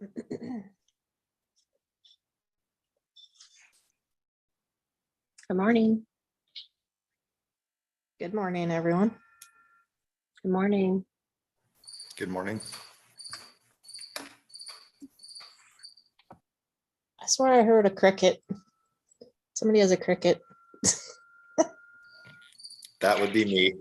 Good morning. Good morning, everyone. Good morning. Good morning. I swear I heard a cricket. Somebody has a cricket. That would be me.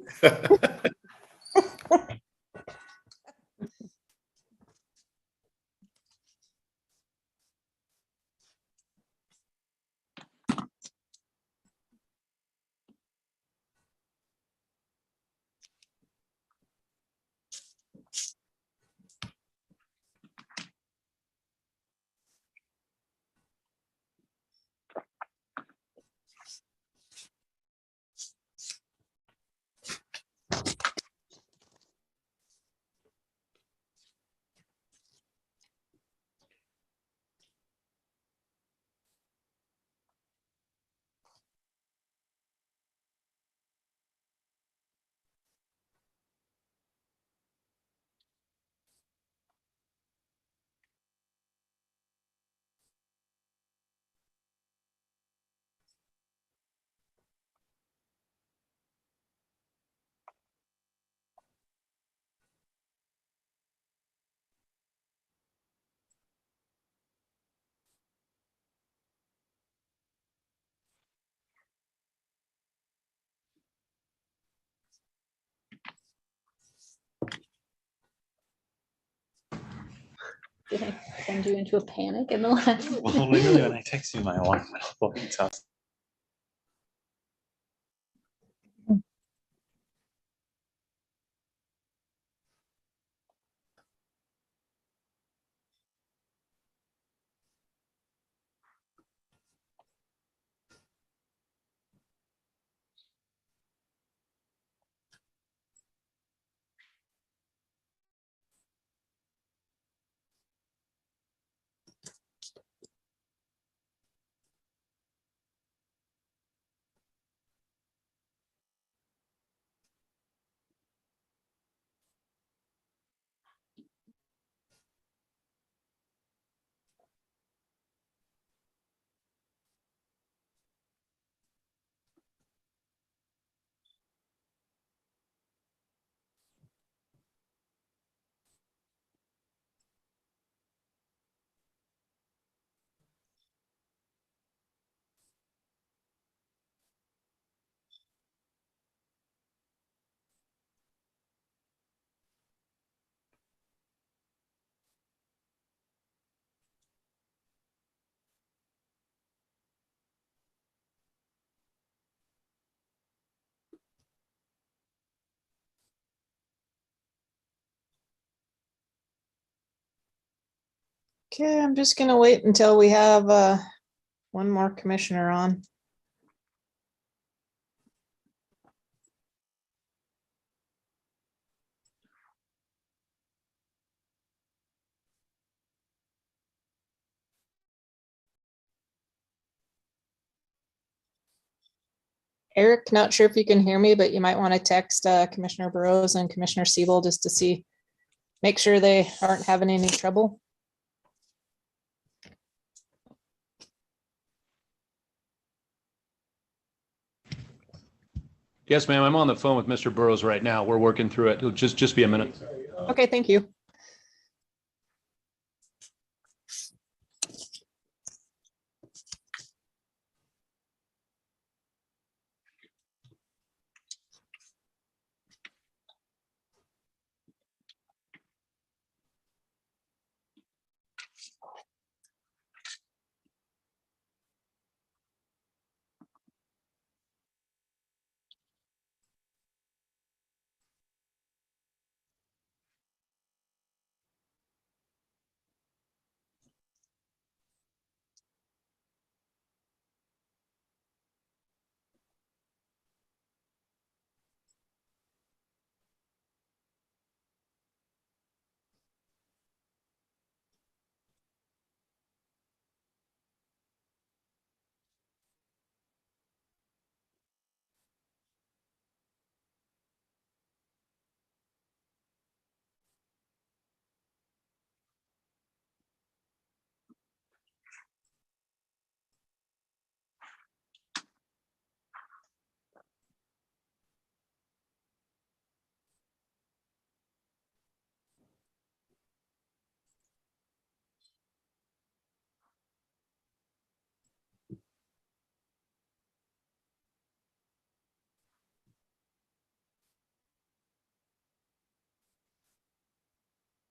Did I send you into a panic in the last? Well, literally, when I text you, my alarm went off both times. Okay, I'm just gonna wait until we have one more commissioner on. Eric, not sure if you can hear me, but you might want to text Commissioner Burrows and Commissioner Siebel just to see, make sure they aren't having any trouble. Yes, ma'am. I'm on the phone with Mr. Burrows right now. We're working through it. It'll just be a minute. Okay, thank you.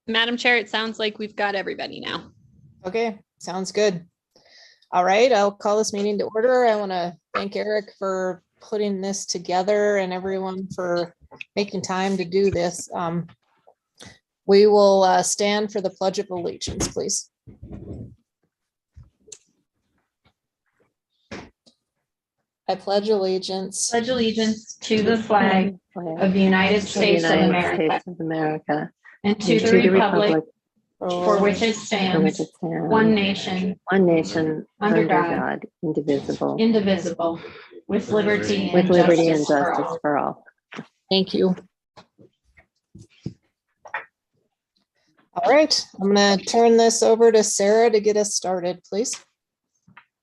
Madam Chair, it sounds like we've got everybody now. Okay, sounds good. All right, I'll call this meeting to order. I want to thank Eric for putting this together and everyone for making time to do this. We will stand for the Pledge of Allegiance, please. I pledge allegiance Pledge allegiance to the flag of the United States of America and to the republic for which it stands, one nation, under God, indivisible, with liberty with and liberty and justice for justice all. for all. Thank you. All right, I'm going to turn this over to Sarah to get us started, please.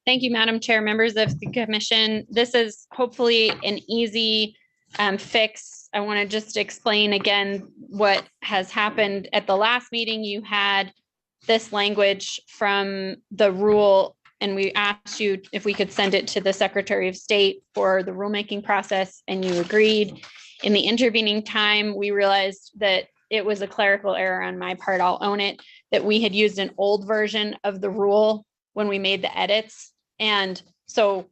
Thank you, Madam Chair, members of the commission. This is hopefully an easy fix. I want to just explain again what has happened. At the last meeting, you had this language from the rule, and we asked you if we could send it to the Secretary of State for the rulemaking process, and you agreed. In the intervening time, we realized that it was a clerical error on my part, I'll own it, that we had used an old version of the rule when we made the edits. And so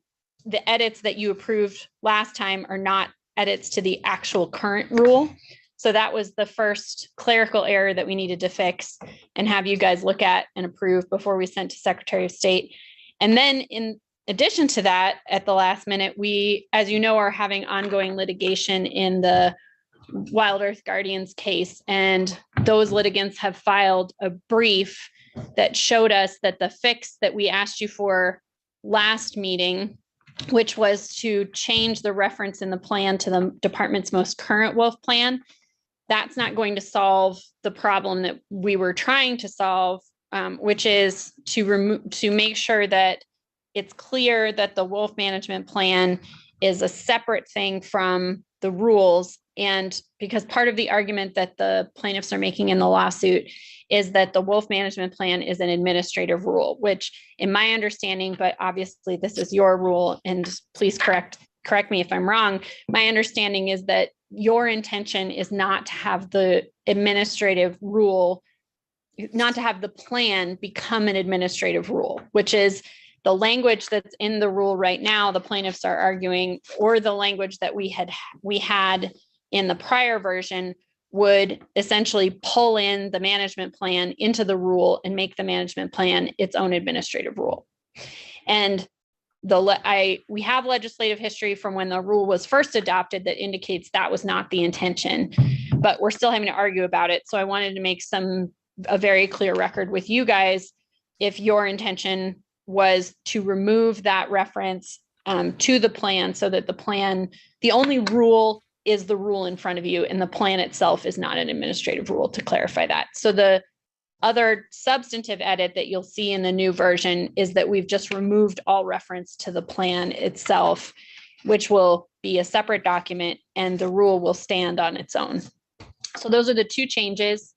the edits that you approved last time are not edits to the actual current rule. So that was the first clerical error that we needed to fix and have you guys look at and approve before we sent to Secretary of State. And then in addition to that, at the last minute, we, as you know, are having ongoing litigation in the Wild Earth Guardians case. And those litigants have filed a brief that showed us that the fix that we asked you for last meeting, which was to change the reference in the plan to the department's most current wolf plan, that's not going to solve the problem that we were trying to solve, which is to make sure that it's clear that the wolf management plan is a separate thing from the rules. And because part of the argument that the plaintiffs are making in the lawsuit is that the wolf management plan is an administrative rule, which in my understanding, but obviously this is your rule, and please correct me if I'm wrong, my understanding is that your intention is not to have the administrative rule, not to have the plan become an administrative rule, which is the language that's in the rule right now, the plaintiffs are arguing, or the language that we had in the prior version would essentially pull in the management plan into the rule and make the management plan its own administrative rule. And we have legislative history from when the rule was first adopted that indicates that was not the intention, but we're still having to argue about it. So I wanted to make a very clear record with you guys if your intention was to remove that reference to the plan so that the only rule is the rule in front of you, and the plan itself is not an administrative rule, to clarify that. So the other substantive edit that you'll see in the new version is that we've just removed all reference to the plan itself, which will be a separate document, and the rule will stand on its own. So those are the two changes.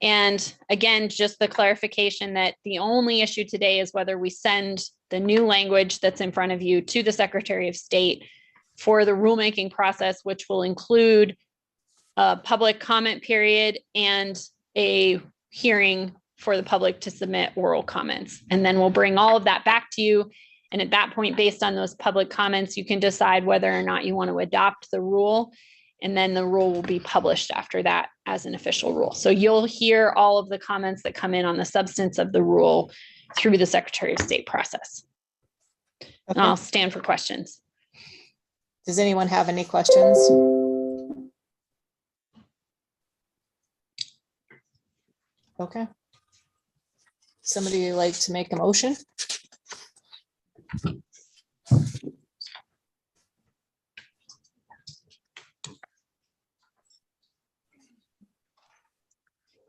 And again, just the clarification that the only issue today is whether we send the new language that's in front of you to the Secretary of State for the rulemaking process, which will include a public comment period and a hearing for the public to submit oral comments. And then we'll bring all of that back to you. And at that point, based on those public comments, you can decide whether or not you want to adopt the rule. And then the rule will be published after that as an official rule. So you'll hear all of the comments that come in on the substance of the rule through the Secretary of State process. Okay. And I'll stand for questions. Does anyone have any questions? Okay. Somebody like to make a motion?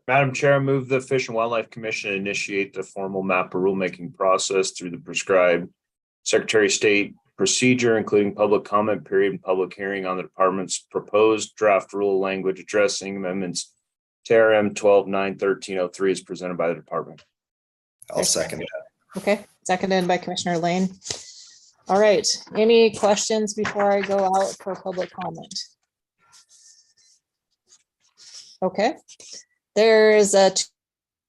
Madam Chair, I move the Fish and Wildlife Commission initiate the formal MAPA rulemaking process through the prescribed Secretary of State procedure, including public comment period and public hearing on the department's proposed draft rule language addressing amendments to RM 12-9-1303 is presented by the department. I'll second that. Okay, seconded by Commissioner Lane. All right, any questions before I go out for public comment? Okay, There is a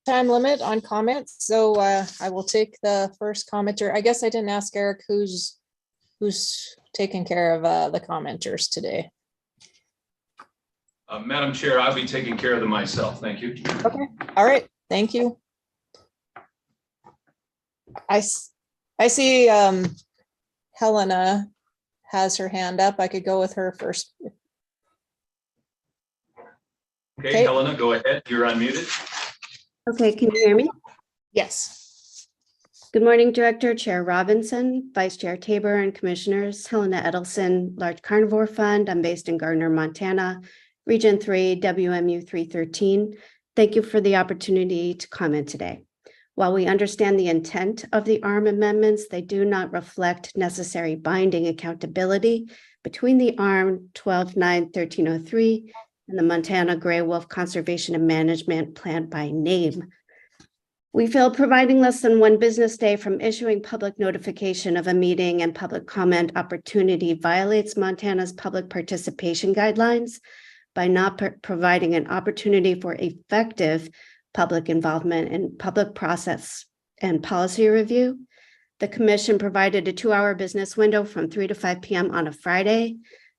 time limit on comments, so I will take the first commenter. I guess I didn't ask Eric who's taking care of the commenters today. Madam Chair, I'll be taking care of them myself. Thank you. Okay, all right, thank you. I see Helena has her hand up. I could go with her first. Okay, Okay. Helena, go ahead. You're unmuted. Okay, can you hear me? Yes. Good morning, Director, Chair Robinson, Vice Chair Tabor, and Commissioners. Helena Edelson, Large Carnivore Fund. I'm based in Gardner, Montana, Region 3, WMU 313. Thank you for the opportunity to comment today. While we understand the intent of the ARM amendments, they do not reflect necessary binding accountability between the ARM 12.9.1303 and the Montana Gray Wolf Conservation and Management Plan by name. We feel providing less than one business day from issuing public notification of a meeting and public comment opportunity violates Montana's public participation guidelines by not providing an opportunity for effective public involvement in public process and policy review. The commission provided a 2-hour business window from 3 to 5 p.m. on a Friday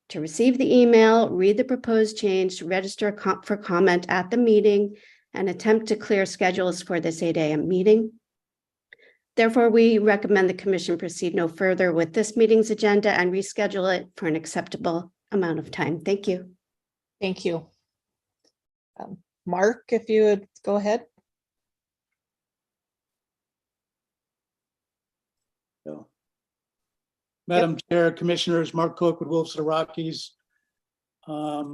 to receive the email, read the proposed change, register for comment at the meeting, and attempt to clear schedules for this 8 a.m. meeting. Therefore, we recommend the commission proceed no further with this meeting's agenda and reschedule it for an acceptable amount of time. Thank you. Thank you. Mark, if you would go ahead. Madam Chair, Commissioners, Mark Cook with Wolves of the Rockies. I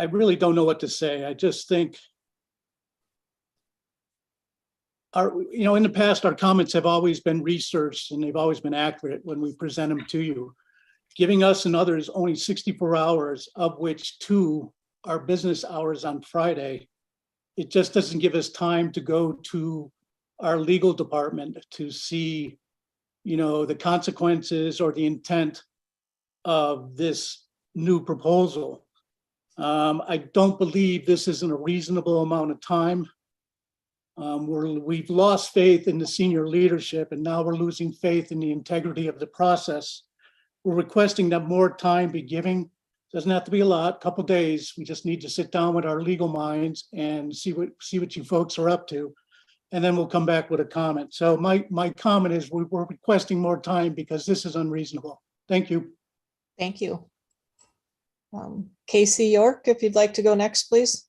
really don't know what to say. I just think in the past, our comments have always been researched and they've always been accurate when we present them to you. Giving us and others only 64 hours, of which 2 are business hours on Friday. It just doesn't give us time to go to our legal department to see, the consequences or the intent of this new proposal. I don't believe this isn't a reasonable amount of time. We've lost faith in the senior leadership, and now we're losing faith in the integrity of the process. We're requesting that more time be given. Doesn't have to be a lot, a couple days. We just need to sit down with our legal minds and see what you folks are up to, and then we'll come back with a comment. So my comment is we're requesting more time because this is unreasonable. Thank you. Thank you. Casey York, if you'd like to go next, please.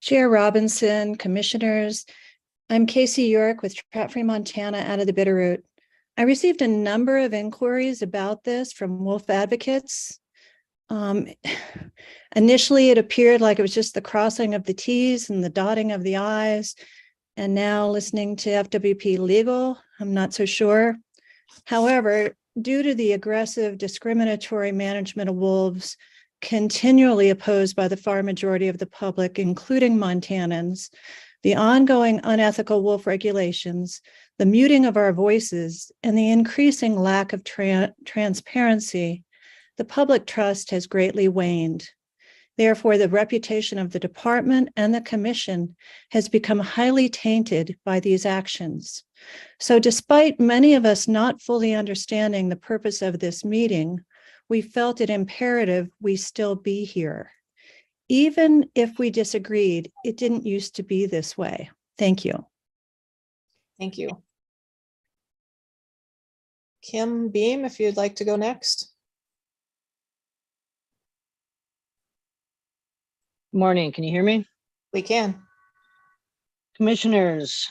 Chair Robinson, Commissioners, I'm Casey York with Pratt Free Montana out of the Bitterroot. I received a number of inquiries about this from wolf advocates. Initially, it appeared like it was just the crossing of the T's and the dotting of the I's. And now listening to FWP Legal, I'm not so sure. However, due to the aggressive discriminatory management of wolves continually opposed by the far majority of the public, including Montanans, the ongoing unethical wolf regulations, the muting of our voices, and the increasing lack of transparency, the public trust has greatly waned. Therefore, the reputation of the department and the commission has become highly tainted by these actions. So despite many of us not fully understanding the purpose of this meeting, we felt it imperative we still be here. Even if we disagreed, it didn't used to be this way. Thank you. Thank you. Kim Beam, if you'd like to go next. Morning, can you hear me? We can. Commissioners,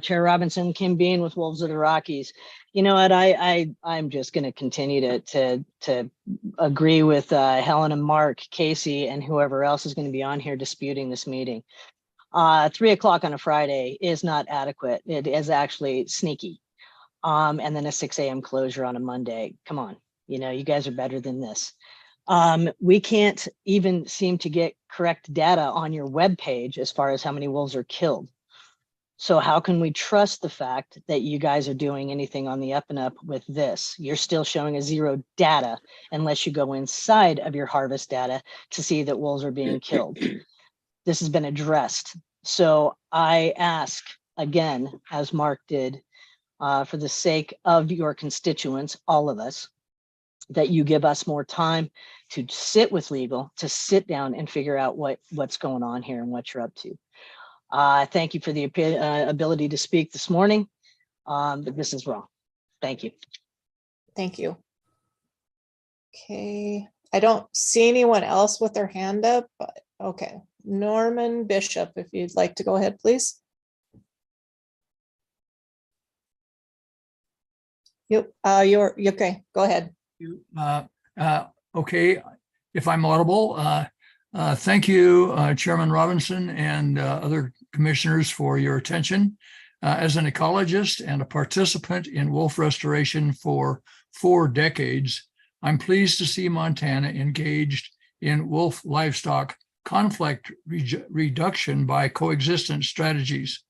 Chair Robinson, Kim Bean with Wolves of the Rockies. You know what, I'm just going to continue to agree with Helen and Mark, Casey, and whoever else is going to be on here disputing this meeting. 3 o'clock on a Friday is not adequate. It is actually sneaky. And then a 6 a.m. closure on a Monday. Come on, you guys are better than this. We can't even seem to get correct data on your webpage as far as how many wolves are killed. So how can we trust the fact that you guys are doing anything on the up and up with this? You're still showing a zero data unless you go inside of your harvest data to see that wolves are being killed. This has been addressed. So I ask again, as Mark did, for the sake of your constituents, all of us, that you give us more time to sit with legal, to sit down and figure out what's going on here and what you're up to. Thank you for the ability to speak this morning, but this is wrong. Thank you. Thank you. Okay, I don't see anyone else with their hand up, but okay. Norman Bishop, if you'd like to go ahead, please. Yep, you're okay. Go ahead. Okay, if I'm audible, thank you, Chairman Robinson and other commissioners for your attention. As an ecologist and a participant in wolf restoration for 4 decades, I'm pleased to see Montana engaged in wolf livestock conflict reduction by coexistence strategies.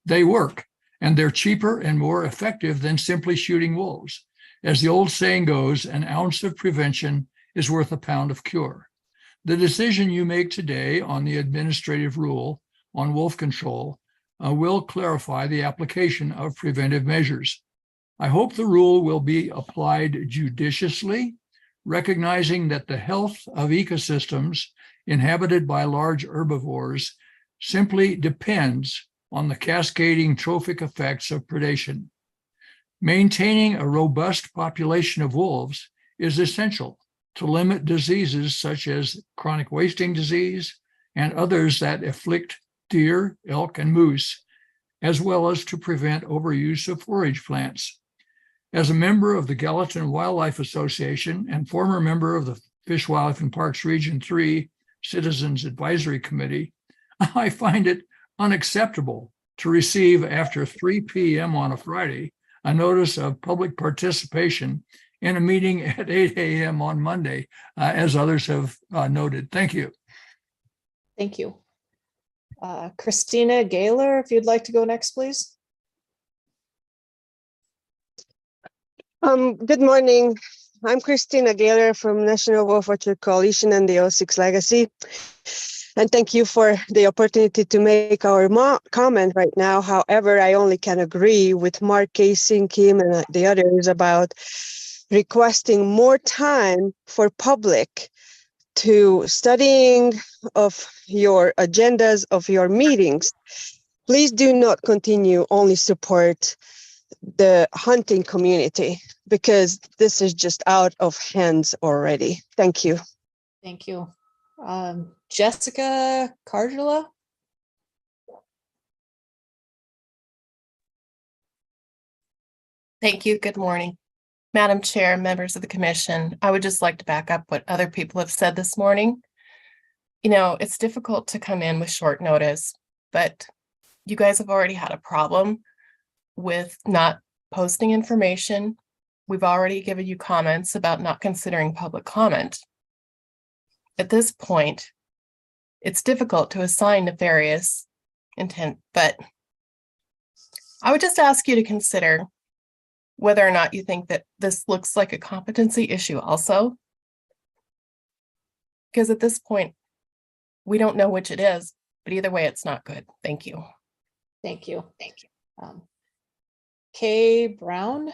They work, and they're cheaper and more effective than simply shooting wolves. As the old saying goes, an ounce of prevention is worth a pound of cure. The decision you make today on the administrative rule on wolf control will clarify the application of preventive measures. I hope the rule will be applied judiciously, recognizing that the health of ecosystems inhabited by large herbivores simply depends on the cascading trophic effects of predation. Maintaining a robust population of wolves is essential to limit diseases such as chronic wasting disease and others that afflict deer, elk, and moose, as well as to prevent overuse of forage plants. As a member of the Gallatin Wildlife Association and former member of the Fish, Wildlife, and Parks Region 3 Citizens Advisory Committee, I find it unacceptable to receive after 3 p.m. on a Friday a notice of public participation in a meeting at 8 a.m. on Monday, as others have noted. Thank you. Thank you. Christina Gaylor, if you'd like to go next, please. Good morning. I'm Christina Gaylor from National Wolf Watcher Coalition and the O6 Legacy. And thank you for the opportunity to make our comment right now. However, I only can agree with Mark, Casey, Kim, and the others about requesting more time for public to studying of your agendas of your meetings. Please do not continue only support the hunting community, because this is just out of hands already. Thank you. Thank you. Jessica Cardula. Thank you. Good morning. Madam Chair, members of the commission, I would just like to back up what other people have said this morning. You know, it's difficult to come in with short notice, but you guys have already had a problem with not posting information. We've already given you comments about not considering public comment. At this point, it's difficult to assign nefarious intent, but I would just ask you to consider whether or not you think that this looks like a competency issue also. Because at this point, we don't know which it is, but either way, it's not good. Thank you. Thank you. Thank you. Kay Brown.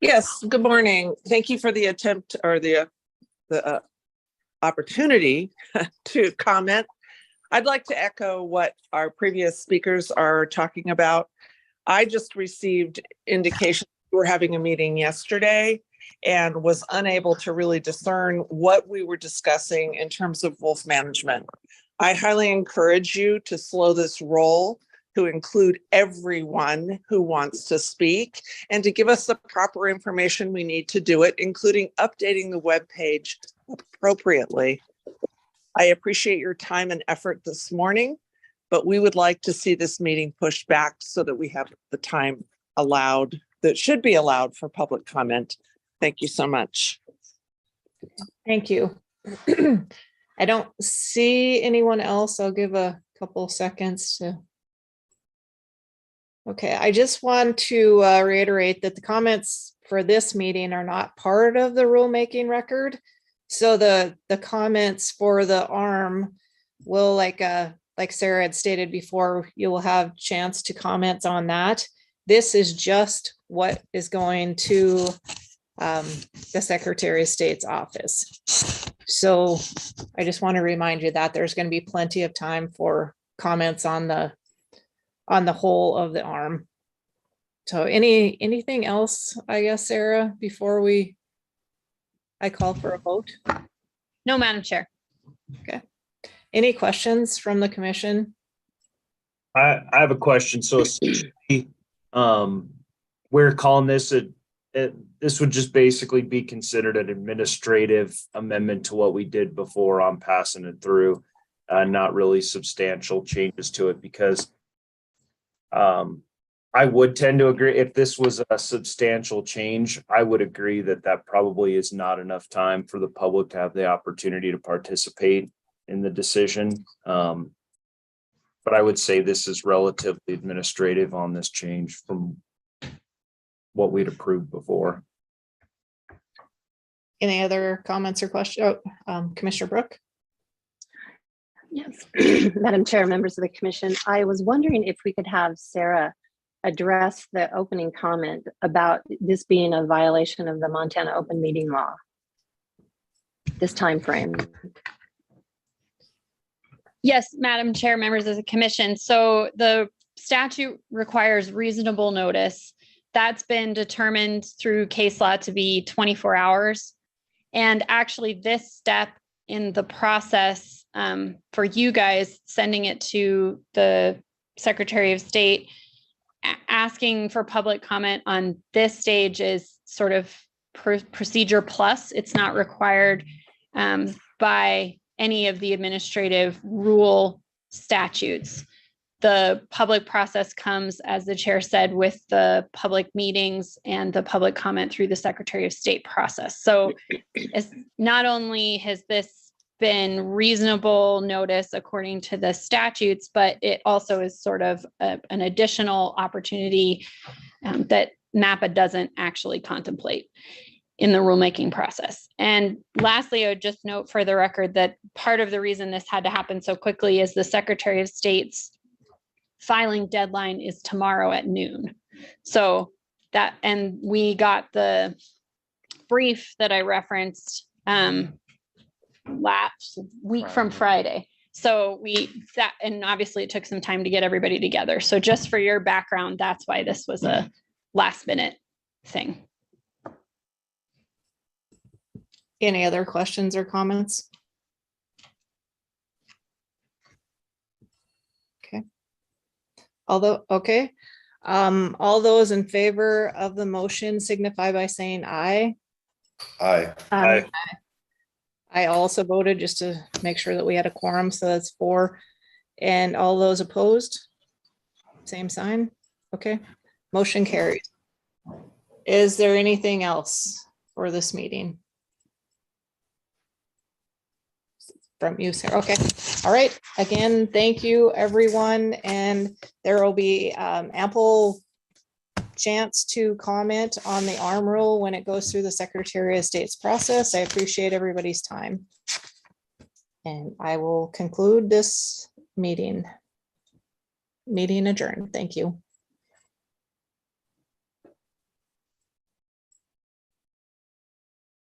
Yes, good morning. Thank you for the attempt or the opportunity to comment. I'd like to echo what our previous speakers are talking about. I just received indication we were having a meeting yesterday and was unable to really discern what we were discussing in terms of wolf management. I highly encourage you to slow this roll, to include everyone who wants to speak and to give us the proper information we need to do it, including updating the webpage appropriately. I appreciate your time and effort this morning, but we would like to see this meeting pushed back so that we have the time allowed that should be allowed for public comment. Thank you so much. Thank you. I don't see anyone else. I'll give a couple seconds to. Okay, I just want to reiterate that the comments for this meeting are not part of the rulemaking record. So the comments for the ARM will, like Sarah had stated before, you will have chance to comment on that. This is just what is going to the Secretary of State's office. So I just want to remind you that there's going to be plenty of time for comments on the whole of the ARM. So anything else, I guess, Sarah, before I call for a vote? No, Madam Chair. Okay. Any questions from the commission? I have a question. So essentially, we're calling this this would just basically be considered an administrative amendment to what we did before on passing it through, not really substantial changes to it, because I would tend to agree if this was a substantial change, I would agree that that probably is not enough time for the public to have the opportunity to participate in the decision. But I would say this is relatively administrative on this change from what we'd approved before. Any other comments or questions? Oh, Commissioner Brooke? Yes, Madam Chair, members of the commission, I was wondering if we could have Sarah address the opening comment about this being a violation of the Montana open meeting law, this time frame. Yes, Madam Chair, members of the commission. So the statute requires reasonable notice. That's been determined through case law to be 24 hours. And actually this step in the process for you guys sending it to the Secretary of State, asking for public comment on this stage is sort of procedure plus. It's not required by any of the administrative rule statutes. The public process comes, as the chair said, with the public meetings and the public comment through the Secretary of State process. So it's not only has this been reasonable notice according to the statutes, but it also is sort of an additional opportunity that MAPPA doesn't actually contemplate in the rulemaking process. And lastly, I would just note for the record that part of the reason this had to happen so quickly is the Secretary of State's filing deadline is tomorrow at noon. So that, and we got the brief that I referenced last week from Friday. So and obviously it took some time to get everybody together. So just for your background, that's why this was a last minute thing. Any other questions or comments? Okay. All those in favor of the motion signify by saying aye. Aye. Aye. I also voted just to make sure that we had a quorum, so that's 4. And all those opposed? Same sign? Okay, motion carried. Is there anything else for this meeting? From you, Sarah. Okay, all right. Again, thank you, everyone. And there will be ample chance to comment on the ARM rule when it goes through the Secretary of State's process. I appreciate everybody's time. And I will conclude this meeting. Meeting adjourned. Thank you.